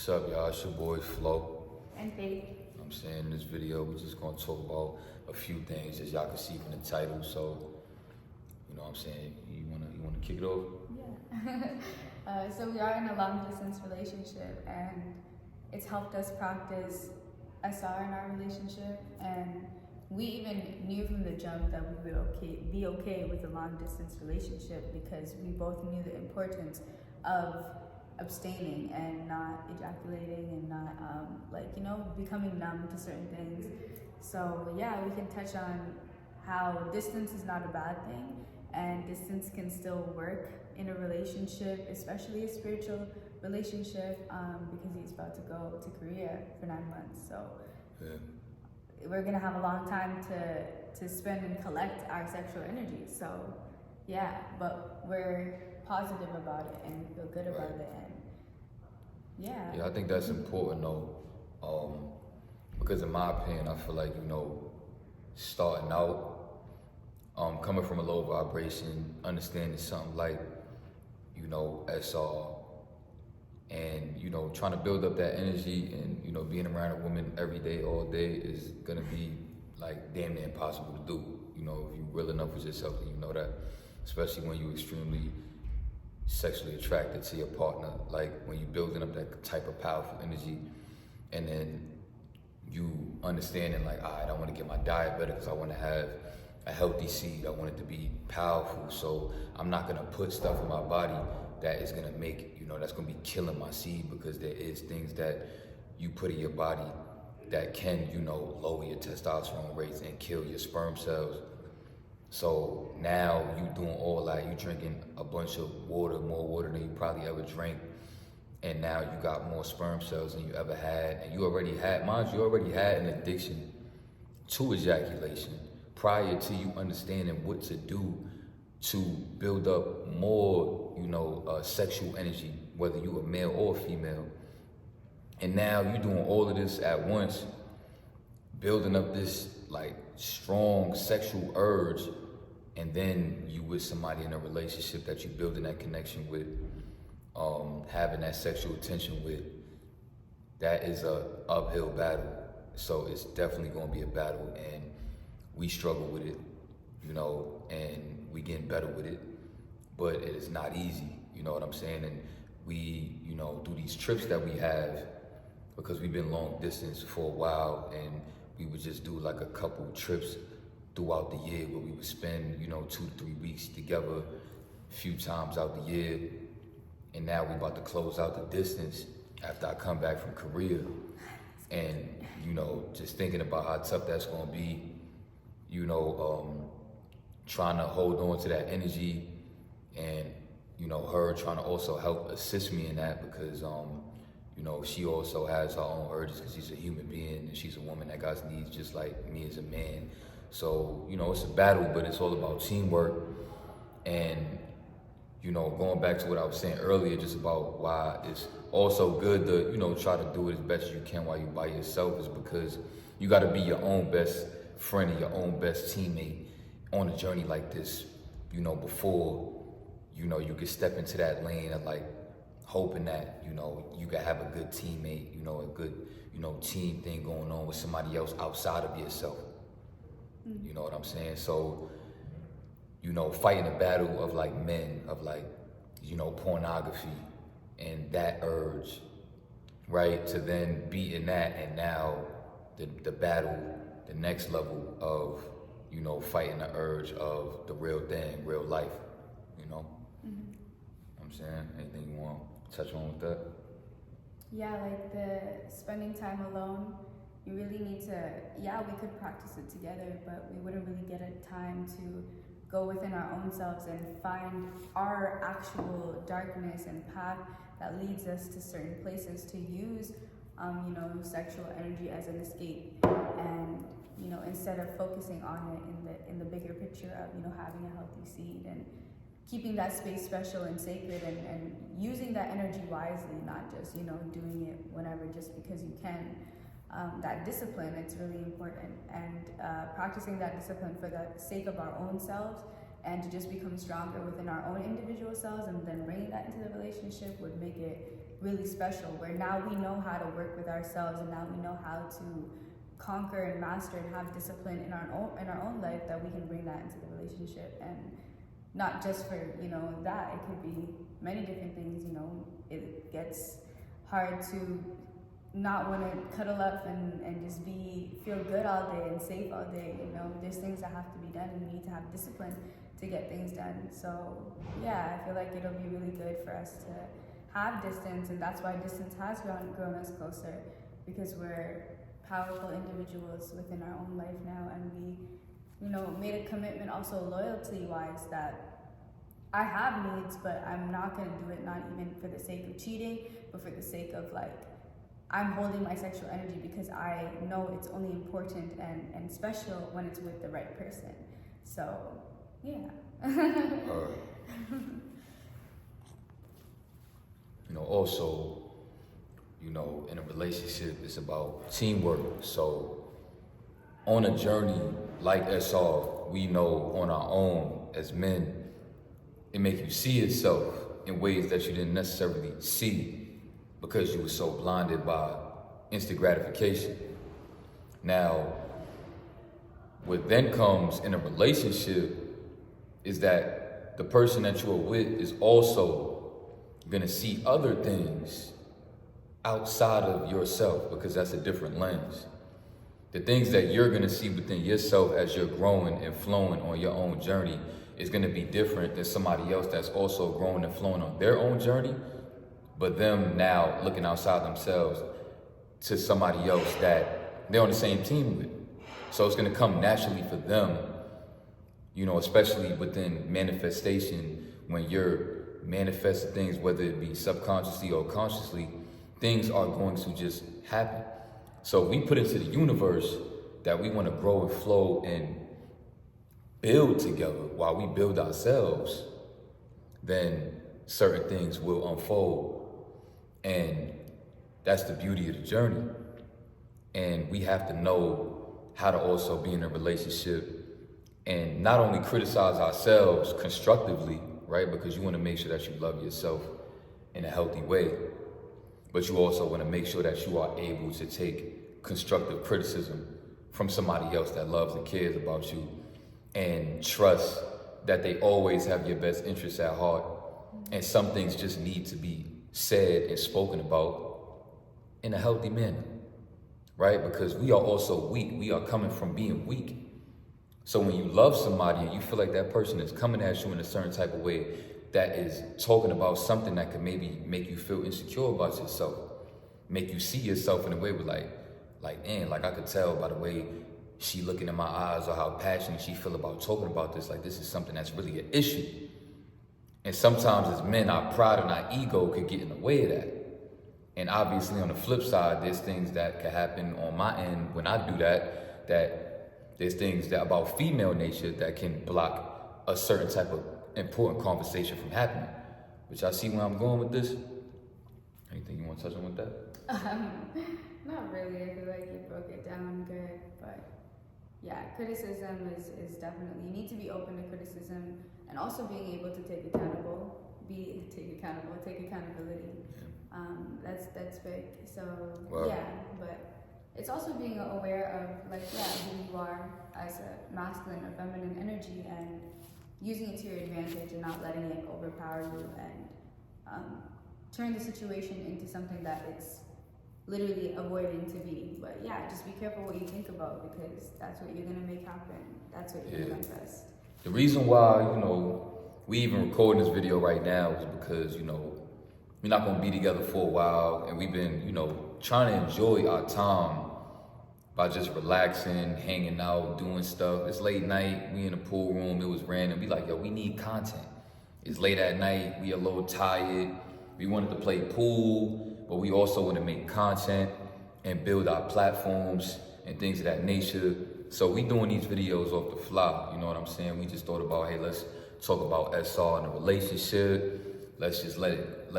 What's up, y'all? It's your boy Flo. And Faith. I'm saying in this video, we're just gonna talk about a few things as y'all can see from the title. So, you know what I'm saying? You wanna kick it off? Yeah. So we are in a long distance relationship, and it's helped us practice SR in our relationship, and we even knew from the jump that we would be okay with a long distance relationship because we both knew the importance of abstaining and not ejaculating and not becoming numb to certain things. So yeah, we can touch on how distance is not a bad thing, and distance can still work in a relationship, especially a spiritual relationship, because he's about to go to Korea for 9 months. So we're gonna have a long time to spend and collect our sexual energy. So yeah, but we're positive about it and we feel good about it. And Yeah, I think that's important though, because in my opinion, I feel like, starting out, coming from a low vibration, understanding something like, SR, and, trying to build up that energy and, being around a woman every day, all day is gonna be like damn near impossible to do. If you're real enough with yourself, then you know that, especially when you're extremely sexually attracted to your partner, like when you're building up that type of powerful energy, and then you understanding like, all right, I want to get my diet better because I want to have a healthy seed. I want it to be powerful, so I'm not gonna put stuff in my body that is gonna make, that's gonna be killing my seed, because there is things that you put in your body that can, lower your testosterone rates and kill your sperm cells. So now you doing all that, you drinking a bunch of water, more water than you probably ever drank, and now you got more sperm cells than you ever had, and you already had an addiction to ejaculation prior to you understanding what to do to build up more, sexual energy, whether you a male or female. And now you doing all of this at once, building up this like strong sexual urge, and then you with somebody in a relationship that you building that connection with, having that sexual tension with, that is a uphill battle. So it's definitely gonna be a battle, and we struggle with it, and we getting better with it, but it is not easy, you know what I'm saying? And we, do these trips that we have, because we've been long distance for a while, and we would just do like a couple trips throughout the year where we would spend, 2 to 3 weeks together a few times out the year. And now we about to close out the distance after I come back from Korea. And, just thinking about how tough that's gonna be, trying to hold on to that energy, and, her trying to also help assist me in that, because, she also has her own urges, because she's a human being and she's a woman that got needs just like me as a man. So, it's a battle, but it's all about teamwork. And, going back to what I was saying earlier, just about why it's also good to, try to do it as best as you can while you're by yourself, is because you got to be your own best friend and your own best teammate on a journey like this, before, you can step into that lane of like hoping that, you can have a good teammate, a good, team thing going on with somebody else outside of yourself. You know what I'm saying? So, fighting a battle of like men, of like, pornography and that urge, right? To then beating that, and now the battle, the next level of, fighting the urge of the real thing, real life, I'm saying, anything you want to touch on with that? yeah, like the spending time alone, you really need to, we could practice it together, but we wouldn't really get a time to go within our own selves and find our actual darkness and path that leads us to certain places, to use sexual energy as an escape, and instead of focusing on it in the bigger picture of having a healthy seed and keeping that space special and sacred, and using that energy wisely, not just doing it whenever just because you can. That discipline, it's really important, and practicing that discipline for the sake of our own selves, and to just become stronger within our own individual selves, and then bringing that into the relationship would make it really special, where now we know how to work with ourselves, and now we know how to conquer and master and have discipline in our own life, that we can bring that into the relationship. And not just for, you know, that, it could be many different things. You know, it gets hard to not want to cuddle up and just feel good all day and safe all day. You know, there's things that have to be done, and we need to have discipline to get things done. So yeah, I feel like it'll be really good for us to have distance, and that's why distance has grown us closer, because we're powerful individuals within our own life now, and we, you know, made a commitment also loyalty wise that I have needs, but I'm not going to do it, not even for the sake of cheating, but for the sake of, like, I'm holding my sexual energy because I know it's only important and special when it's with the right person. So yeah. You know, also, you know, in a relationship, it's about teamwork. So on a journey like SR, we know on our own as men, it makes you see yourself in ways that you didn't necessarily see because you were so blinded by instant gratification. Now, what then comes in a relationship is that the person that you are with is also gonna see other things outside of yourself, because that's a different lens. The things that you're gonna see within yourself as you're growing and flowing on your own journey is gonna be different than somebody else that's also growing and flowing on their own journey, but them now looking outside themselves to somebody else that they're on the same team with. So it's gonna come naturally for them, you know, especially within manifestation, when you're manifesting things, whether it be subconsciously or consciously, things are going to just happen. So we put into the universe that we want to grow and flow and build together while we build ourselves, then certain things will unfold. And that's the beauty of the journey. And we have to know how to also be in a relationship and not only criticize ourselves constructively, right? Because you want to make sure that you love yourself in a healthy way, but you also want to make sure that you are able to take constructive criticism from somebody else that loves and cares about you and trust that they always have your best interests at heart. And some things just need to be said and spoken about in a healthy manner, right? Because we are also weak. We are coming from being weak. So when you love somebody and you feel like that person is coming at you in a certain type of way that is talking about something that could maybe make you feel insecure about yourself, make you see yourself in a way with like I could tell by the way she looking in my eyes or how passionate she feel about talking about this, like this is something that's really an issue. And sometimes as men, our pride and our ego could get in the way of that. And obviously on the flip side, there's things that could happen on my end when I do that there's things that about female nature that can block a certain type of important conversation from happening. Which I see where I'm going with this. Anything you want to touch on with that? Not really. I feel like you broke it down good, but yeah, criticism is definitely, you need to be open to criticism, and also being able to take accountability. That's big. So wow. Yeah, but it's also being aware of who you are as a masculine or feminine energy, and using it to your advantage and not letting it overpower you and turn the situation into something that it's literally avoiding to be. But yeah, just be careful what you think about, because that's what you're gonna make happen. That's what you're gonna manifest. The reason why, we even recording this video right now is because, we're not gonna be together for a while, and we've been, trying to enjoy our time by just relaxing, hanging out, doing stuff. It's late night, we in the pool room, it was random. We like, yo, we need content. It's late at night, we a little tired. We wanted to play pool, but we also want to make content and build our platforms and things of that nature. So we doing these videos off the fly, you know what I'm saying? We just thought about, hey, let's talk about SR in a relationship. Let's just let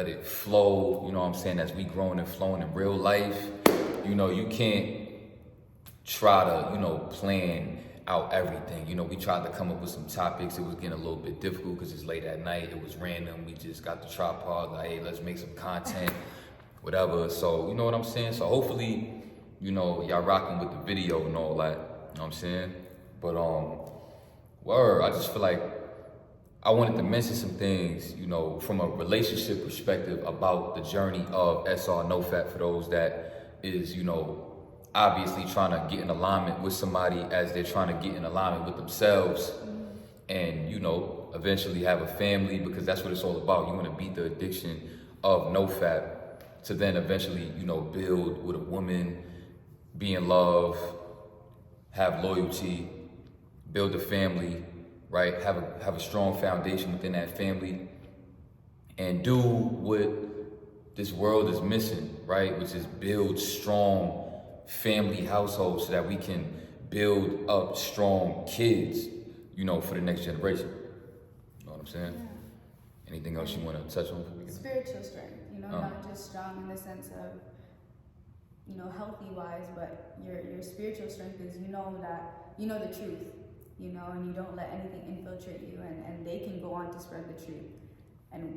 it flow, you know what I'm saying, as we growing and flowing in real life. You can't try to, plan out everything. We tried to come up with some topics. It was getting a little bit difficult because it's late at night. It was random. We just got the tripod, like, hey, let's make some content. whatever. So, you know what I'm saying? So hopefully, you know, y'all rocking with the video and all that. You know what I'm saying? But word, I just feel like I wanted to mention some things, you know, from a relationship perspective about the journey of SR No Fat for those that is, you know, obviously trying to get in alignment with somebody as they're trying to get in alignment with themselves and, you know, eventually have a family, because that's what it's all about. You want to beat the addiction of no fat to then eventually, you know, build with a woman, be in love, have loyalty, build a family, right? Have a strong foundation within that family, and do what this world is missing, right? Which is build strong family households so that we can build up strong kids, you know, for the next generation. You know what I'm saying? Yeah. Anything else you want to touch on before we get Spiritual strength, you know, not just strong in the sense of, you know, healthy wise, but your spiritual strength is, you know, that you know the truth, you know, and you don't let anything infiltrate you, and they can go on to spread the truth.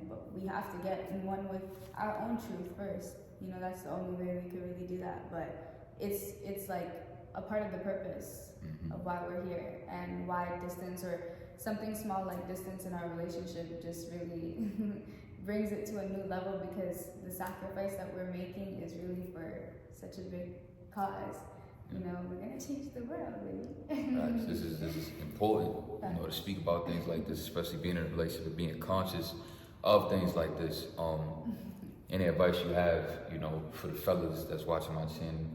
But we have to get in one with our own truth first. You know, that's the only way we could really do that. But it's like a part of the purpose of why we're here, and why distance or something small like distance in our relationship just really brings it to a new level, because the sacrifice that we're making is really for such a big cause. You know, we're gonna change the world, baby. Right. This is important, you know, to speak about things like this, especially being in a relationship and being conscious of things like this. Any advice you have, you know, for the fellas that's watching my channel,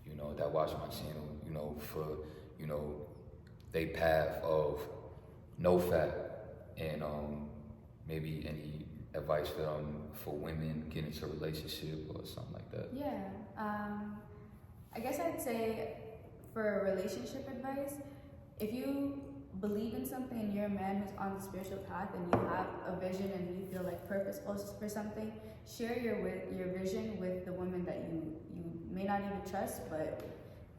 you know, that watch my channel, you know, for, you know, they path of no fat, and maybe any advice for them for women getting into a relationship or something like that? Yeah, I guess I'd say for relationship advice, if you believe in something and you're a man who's on the spiritual path and you have a vision and you feel like purposeful for something, share your vision with the woman that you may not even trust, but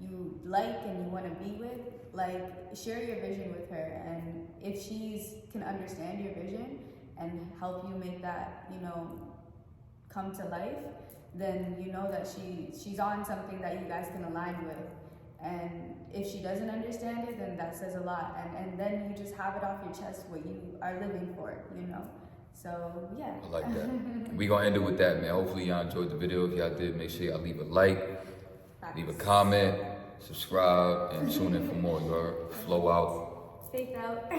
you like and you want to be with. Like, share your vision with her, and if she can understand your vision and help you make that, you know, come to life, then you know that she's on something that you guys can align with. And if she doesn't understand it, then that says a lot. And then you just have it off your chest what you are living for, you know? So, yeah. I like that. We gonna end it with that, man. Hopefully y'all enjoyed the video. If y'all did, make sure y'all leave a like, leave a comment, subscribe, and tune in for more. You heard? Flow out. Stay out.